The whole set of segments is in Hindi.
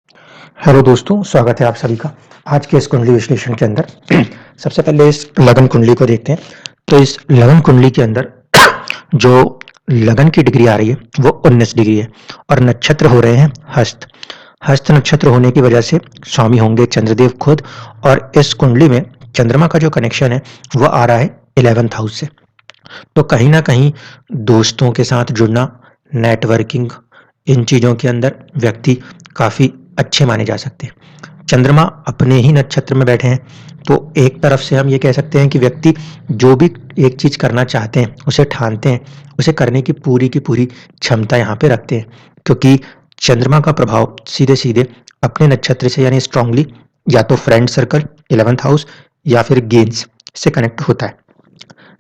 हेलो दोस्तों, स्वागत है आप सभी का। आज के इस कुंडली विश्लेषण के अंदर सबसे पहले इस लगन कुंडली को देखते हैं। तो इस लगन कुंडली के अंदर जो लगन की डिग्री आ रही है वो 19 डिग्री है और नक्षत्र हो रहे हैं हस्त। हस्त नक्षत्र होने की वजह से स्वामी होंगे चंद्रदेव खुद, और इस कुंडली में चंद्रमा का जो कनेक्शन है वो आ रहा है 11th हाउस से। तो कहीं ना कहीं दोस्तों के साथ जुड़ना, नेटवर्किंग, इन चीज़ों के अंदर व्यक्ति काफ़ी अच्छे माने जा सकते हैं। चंद्रमा अपने ही नक्षत्र में बैठे हैं, तो एक तरफ से हम ये कह सकते हैं कि व्यक्ति जो भी एक चीज़ करना चाहते हैं, उसे ठानते हैं, उसे करने की पूरी क्षमता यहाँ पे रखते हैं, क्योंकि चंद्रमा का प्रभाव सीधे सीधे अपने नक्षत्र से यानी स्ट्रांगली या तो फ्रेंड सर्कल 11th हाउस या फिर गेंस से कनेक्ट होता है।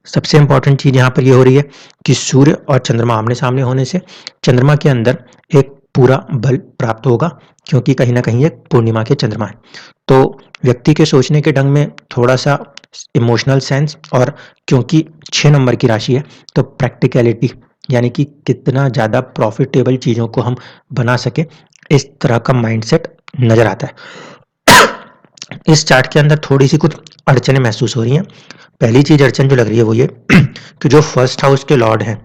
सबसे इंपॉर्टेंट चीज यहाँ पर ये हो रही है कि सूर्य और चंद्रमा आमने सामने होने से चंद्रमा के अंदर एक पूरा बल प्राप्त होगा, क्योंकि कहीं ना कहीं एक पूर्णिमा के चंद्रमा है। तो व्यक्ति के सोचने के ढंग में थोड़ा सा इमोशनल सेंस, और क्योंकि 6 नंबर की राशि है तो प्रैक्टिकलिटी यानी कि कितना ज़्यादा प्रॉफिटेबल चीज़ों को हम बना सके, इस तरह का माइंडसेट नज़र आता है। इस चार्ट के अंदर थोड़ी सी कुछ अड़चने महसूस हो रही हैं। पहली चीज अड़चन जो लग रही है वो ये कि जो फर्स्ट हाउस के लॉर्ड हैं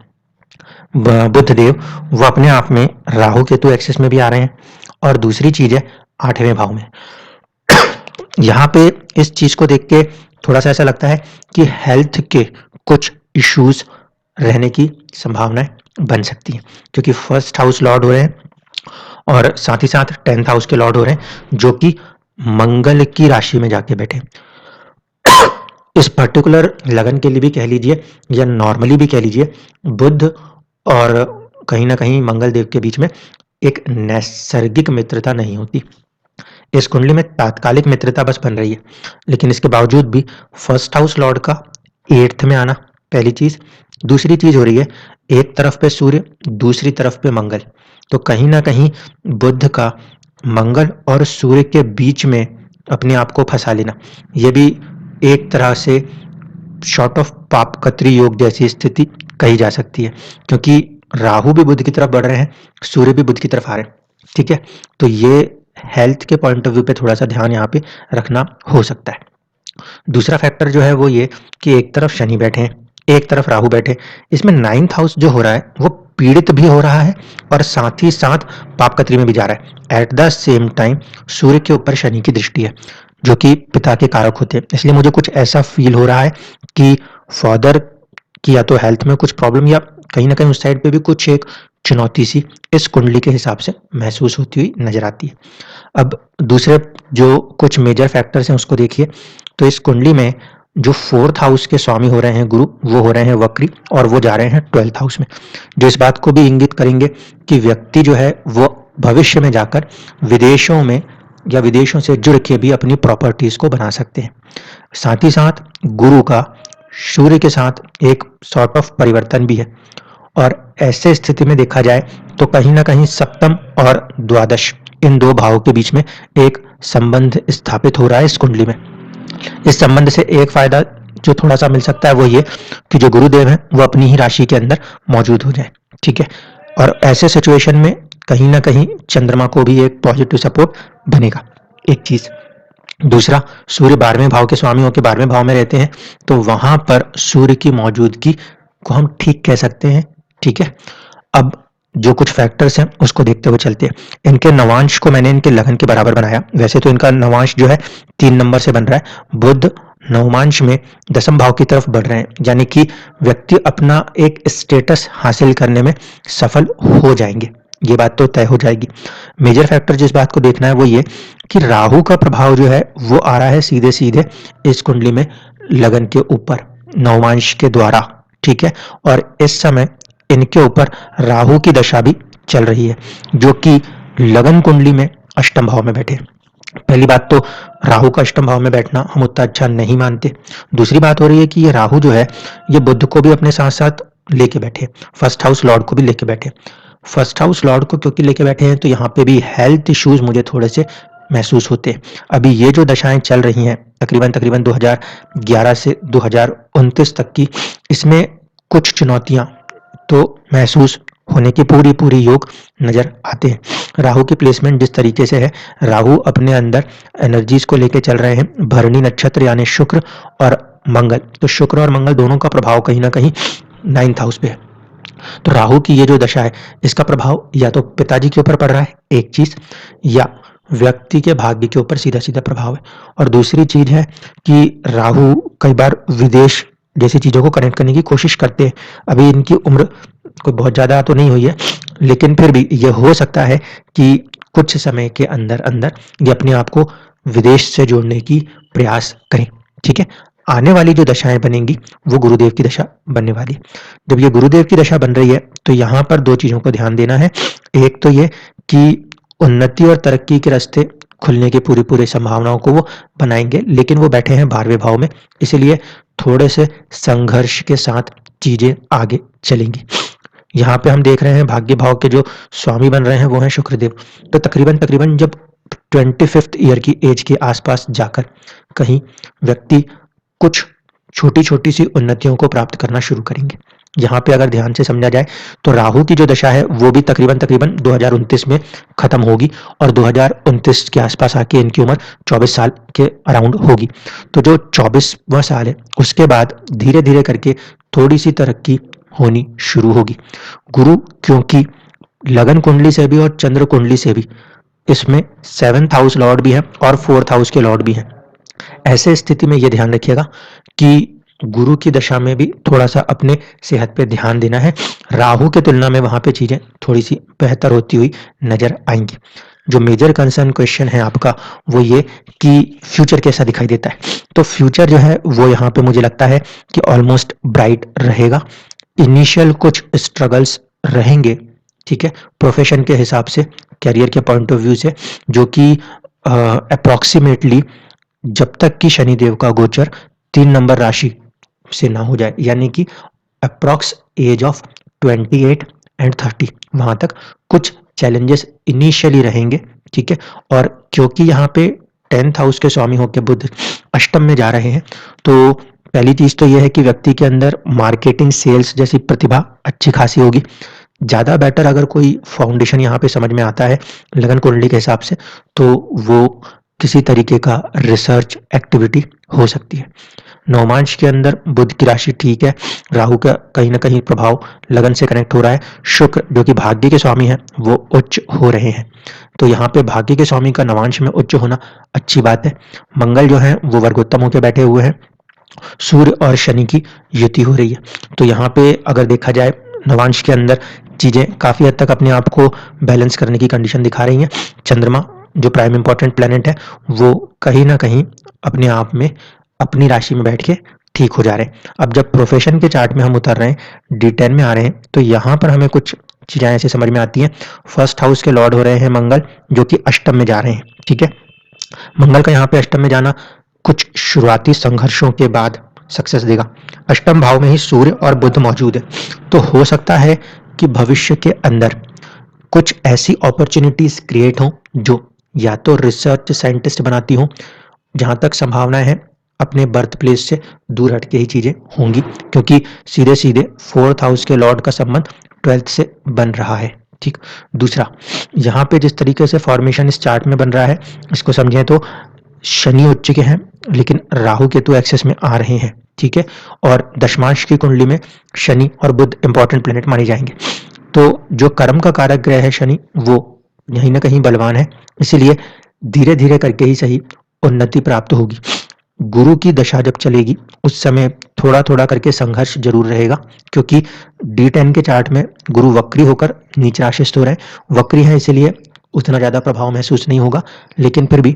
बुध देव, वो अपने आप में राहु केतु एक्सिस में भी आ रहे हैं, और दूसरी चीज है 8वें भाव में। यहाँ पे इस चीज को देख के थोड़ा सा ऐसा लगता है कि हेल्थ के कुछ इश्यूज रहने की संभावनाएं बन सकती हैं, क्योंकि फर्स्ट हाउस लॉर्ड हो रहे हैं और साथ ही साथ 10th हाउस के लॉर्ड हो रहे हैं, जो कि मंगल की राशि में जाके बैठे। इस पर्टिकुलर लगन के लिए भी कह लीजिए या नॉर्मली भी कह लीजिए, बुध और कहीं ना कहीं मंगल देव के बीच में एक नैसर्गिक मित्रता नहीं होती। इस कुंडली में तात्कालिक मित्रता बस बन रही है, लेकिन इसके बावजूद भी फर्स्ट हाउस लॉर्ड का 8th में आना पहली चीज। दूसरी चीज हो रही है एक तरफ पे सूर्य, दूसरी तरफ पे मंगल, तो कहीं ना कहीं बुध का मंगल और सूर्य के बीच में अपने आप को फंसा लेना, ये भी एक तरह से शॉर्ट ऑफ पापकत्री योग जैसी स्थिति कही जा सकती है, क्योंकि राहु भी बुध की तरफ बढ़ रहे हैं, सूर्य भी बुध की तरफ आ रहे हैं। ठीक है, तो ये हेल्थ के पॉइंट ऑफ व्यू पे थोड़ा सा ध्यान यहाँ पे रखना हो सकता है। दूसरा फैक्टर जो है वो ये कि एक तरफ शनि बैठे हैं, एक तरफ राहु बैठे। इसमें 9th हाउस जो हो रहा है वो पीड़ित भी हो रहा है और साथ ही साथ पापकत्री में भी जा रहा है। एट द सेम टाइम सूर्य के ऊपर शनि की दृष्टि है, जो कि पिता के कारक होते हैं। इसलिए मुझे कुछ ऐसा फील हो रहा है कि फादर की या तो हेल्थ में कुछ प्रॉब्लम, या कहीं ना कहीं उस साइड पे भी कुछ एक चुनौती सी इस कुंडली के हिसाब से महसूस होती हुई नजर आती है। अब दूसरे जो कुछ मेजर फैक्टर्स हैं उसको देखिए। तो इस कुंडली में जो 4th हाउस के स्वामी हो रहे हैं गुरु, वो हो रहे हैं वक्री और वो जा रहे हैं 12th हाउस में, जो इस बात को भी इंगित करेंगे कि व्यक्ति जो है वो भविष्य में जाकर विदेशों में या विदेशों से जुड़ के भी अपनी प्रॉपर्टीज को बना सकते हैं। साथ ही साथ गुरु का सूर्य के साथ एक सॉर्ट ऑफ परिवर्तन भी है, और ऐसे स्थिति में देखा जाए तो कहीं ना कहीं सप्तम और द्वादश इन दो भावों के बीच में एक संबंध स्थापित हो रहा है इस कुंडली में। इस संबंध से एक फायदा जो थोड़ा सा मिल सकता है वो ये कि जो गुरुदेव है वो अपनी ही राशि के अंदर मौजूद हो जाए। ठीक है, और ऐसे सिचुएशन में कहीं ना कहीं चंद्रमा को भी एक पॉजिटिव सपोर्ट बनेगा, एक चीज। दूसरा, सूर्य 12वें भाव के स्वामी होकर 12वें भाव में रहते हैं, तो वहां पर सूर्य की मौजूदगी को हम ठीक कह सकते हैं। ठीक है, अब जो कुछ फैक्टर्स हैं उसको देखते हुए चलते हैं। इनके नवांश को मैंने इनके लगन के बराबर बनाया। वैसे तो इनका नवांश जो है 3 नंबर से बन रहा है। बुध नवमांश में 10th भाव की तरफ बढ़ रहे हैं, यानी कि व्यक्ति अपना एक स्टेटस हासिल करने में सफल हो जाएंगे, ये बात तो तय हो जाएगी। मेजर फैक्टर जिस बात को देखना है वो ये कि राहु का प्रभाव जो है वो आ रहा है सीधे सीधे इस कुंडली में लगन के ऊपर नवमांश के द्वारा। ठीक है, और इस समय इनके ऊपर राहु की दशा भी चल रही है, जो कि लगन कुंडली में अष्टम भाव में बैठे। पहली बात तो राहु का अष्टम भाव में बैठना हम उतना अच्छा नहीं मानते। दूसरी बात हो रही है कि ये राहु जो है ये बुध को भी अपने साथ साथ लेके बैठे, फर्स्ट हाउस लॉर्ड को भी लेके बैठे। फर्स्ट हाउस लॉर्ड को क्योंकि लेके बैठे हैं तो यहाँ पे भी हेल्थ इश्यूज मुझे थोड़े से महसूस होते हैं। अभी ये जो दशाएं चल रही हैं तकरीबन तकरीबन 2011 से 2029 तक की, इसमें कुछ चुनौतियां तो महसूस होने की पूरी योग नजर आते हैं। राहु की प्लेसमेंट जिस तरीके से है, राहु अपने अंदर एनर्जीज को लेके चल रहे हैं, भरणी नक्षत्र यानी शुक्र और मंगल। तो शुक्र और मंगल दोनों का प्रभाव कहीं ना कहीं 9th हाउस पे है। तो राहु की ये जो दशा है, इसका प्रभाव या तो पिताजी के ऊपर पड़ रहा है एक चीज, या व्यक्ति के भाग्य के ऊपर सीधा सीधा प्रभाव है। और दूसरी चीज है कि राहु कई बार विदेश जैसी चीजों को कनेक्ट करने की कोशिश करते हैं। अभी इनकी उम्र कोई बहुत ज्यादा तो नहीं हुई है, लेकिन फिर भी ये हो सकता है कि कुछ समय के अंदर अंदर ये अपने आप को विदेश से जोड़ने की प्रयास करें। ठीक है, आने वाली जो दशाएं बनेंगी वो गुरुदेव की दशा बनने वाली है। जब ये गुरुदेव की दशा बन रही है तो यहाँ पर दो चीजों को ध्यान देना है। एक तो ये कि उन्नति और तरक्की के रास्ते खुलने की पूरी संभावनाओं को वो बनाएंगे, लेकिन वो बैठे हैं 12वें भाव में, इसलिए थोड़े से संघर्ष के साथ चीजें आगे चलेंगी। यहाँ पे हम देख रहे हैं भाग्य भाव के जो स्वामी बन रहे हैं वो हैं शुक्रदेव। तो तकरीबन जब 25th ईयर की एज के आसपास जाकर कहीं व्यक्ति कुछ छोटी छोटी सी उन्नतियों को प्राप्त करना शुरू करेंगे। यहाँ पे अगर ध्यान से समझा जाए तो राहु की जो दशा है वो भी तकरीबन 2029 में खत्म होगी और 2029 के आसपास आके इनकी उम्र 24 साल के अराउंड होगी। तो जो 24वां साल है उसके बाद धीरे धीरे करके थोड़ी सी तरक्की होनी शुरू होगी। गुरु क्योंकि लगन कुंडली से भी और चंद्र कुंडली से भी इसमें 7th हाउस लॉर्ड भी है और 4th हाउस के लॉर्ड भी है। ऐसे स्थिति में यह ध्यान रखिएगा कि गुरु की दशा में भी थोड़ा सा अपने सेहत पे ध्यान देना है। राहु के तुलना में वहां पे चीजें थोड़ी सी बेहतर होती हुई नजर आएंगी। जो मेजर कंसर्न क्वेश्चन है आपका वो ये कि फ्यूचर कैसा दिखाई देता है। तो फ्यूचर जो है वो यहाँ पे मुझे लगता है कि ऑलमोस्ट ब्राइट रहेगा। इनिशियल कुछ स्ट्रगल्स रहेंगे, ठीक है, प्रोफेशन के हिसाब से, कैरियर के पॉइंट ऑफ व्यू से, जो कि अप्रोक्सीमेटली जब तक कि शनिदेव का गोचर 3 नंबर राशि से ना हो जाए, यानी कि अप्रॉक्स एज ऑफ 28 एंड 30, वहां तक कुछ चैलेंजेस इनिशियली रहेंगे। ठीक है, और क्योंकि यहाँ पे 10th हाउस के स्वामी होकर बुध अष्टम में जा रहे हैं, तो पहली चीज तो यह है कि व्यक्ति के अंदर मार्केटिंग सेल्स जैसी प्रतिभा अच्छी खासी होगी। ज्यादा बेटर अगर कोई फाउंडेशन यहाँ पे समझ में आता है लगन कुंडली के हिसाब से, तो वो किसी तरीके का रिसर्च एक्टिविटी हो सकती है। नवमांश के अंदर बुध की राशि ठीक है, राहु का कहीं ना कहीं प्रभाव लगन से कनेक्ट हो रहा है, शुक्र जो कि भाग्य के स्वामी है वो उच्च हो रहे हैं। तो यहाँ पे भाग्य के स्वामी का नवांश में उच्च होना अच्छी बात है। मंगल जो है वो वर्गोत्तम होकर बैठे हुए हैं, सूर्य और शनि की युति हो रही है। तो यहाँ पे अगर देखा जाए नवांश के अंदर चीजें काफी हद तक अपने आप को बैलेंस करने की कंडीशन दिखा रही हैं। चंद्रमा जो प्राइम इंपॉर्टेंट प्लेनेट है वो कहीं ना कहीं अपने आप में अपनी राशि में बैठ के ठीक हो जा रहे हैं। अब जब प्रोफेशन के चार्ट में हम उतर रहे हैं, D10 में आ रहे हैं, तो यहाँ पर हमें कुछ चीजें ऐसे समझ में आती हैं। फर्स्ट हाउस के लॉर्ड हो रहे हैं मंगल, जो कि अष्टम में जा रहे हैं। ठीक है, मंगल का यहाँ पे अष्टम में जाना कुछ शुरुआती संघर्षों के बाद सक्सेस देगा। अष्टम भाव में ही सूर्य और बुध मौजूद है, तो हो सकता है कि भविष्य के अंदर कुछ ऐसी अपॉर्चुनिटीज क्रिएट हो जो या तो रिसर्च साइंटिस्ट बनाती हो, जहां तक संभावनाएं है अपने बर्थ प्लेस से दूर हटके ही चीजें होंगी, क्योंकि सीधे सीधे 4th हाउस के लॉर्ड का संबंध 12th से बन रहा है। ठीक, दूसरा यहाँ पे जिस तरीके से फॉर्मेशन इस चार्ट में बन रहा है, इसको समझें तो शनि उच्च के हैं लेकिन राहु केतु एक्सेस में आ रहे हैं। ठीक है, और दशमांश की कुंडली में शनि और बुध इंपॉर्टेंट प्लेनेट माने जाएंगे। तो जो कर्म का कारक ग्रह है शनि, वो कहीं ना कहीं बलवान है, इसीलिए धीरे धीरे करके ही सही उन्नति प्राप्त होगी। गुरु की दशा जब चलेगी उस समय थोड़ा थोड़ा करके संघर्ष जरूर रहेगा, क्योंकि D10 के चार्ट में गुरु वक्री होकर नीचे आशिष्ट हो रहे हैं। वक्री है इसलिए उतना ज्यादा प्रभाव महसूस नहीं होगा, लेकिन फिर भी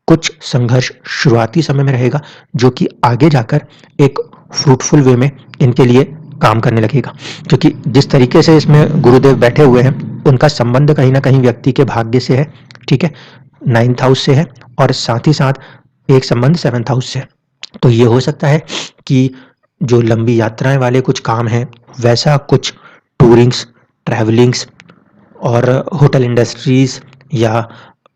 कुछ संघर्ष शुरुआती समय में रहेगा, जो कि आगे जाकर एक फ्रूटफुल वे में इनके लिए काम करने लगेगा। क्योंकि जिस तरीके से इसमें गुरुदेव बैठे हुए हैं, उनका संबंध कहीं ना कहीं व्यक्ति के भाग्य से है। ठीक है, 9th हाउस से है और साथ ही साथ एक संबंध 7th हाउस से है। तो ये हो सकता है कि जो लंबी यात्राएं वाले कुछ काम हैं, वैसा कुछ टूरिंग्स, ट्रैवलिंग्स और होटल इंडस्ट्रीज या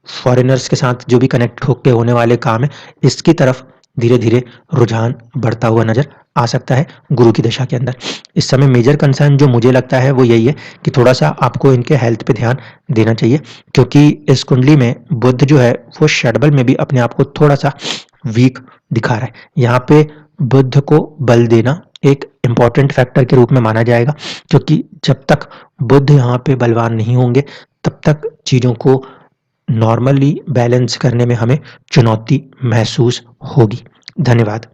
फॉरेनर्स के साथ जो भी कनेक्ट होके होने वाले काम है, इसकी तरफ धीरे धीरे रुझान बढ़ता हुआ नजर आ सकता है गुरु की दशा के अंदर। इस समय मेजर कंसर्न जो मुझे लगता है वो यही है कि थोड़ा सा आपको इनके हेल्थ पे ध्यान देना चाहिए, क्योंकि इस कुंडली में बुध जो है वो षडबल में भी अपने आप को थोड़ा सा वीक दिखा रहा है। यहाँ पे बुध को बल देना एक इंपॉर्टेंट फैक्टर के रूप में माना जाएगा, क्योंकि जब तक बुध यहाँ पे बलवान नहीं होंगे तब तक चीजों को नॉर्मली बैलेंस करने में हमें चुनौती महसूस होगी। धन्यवाद।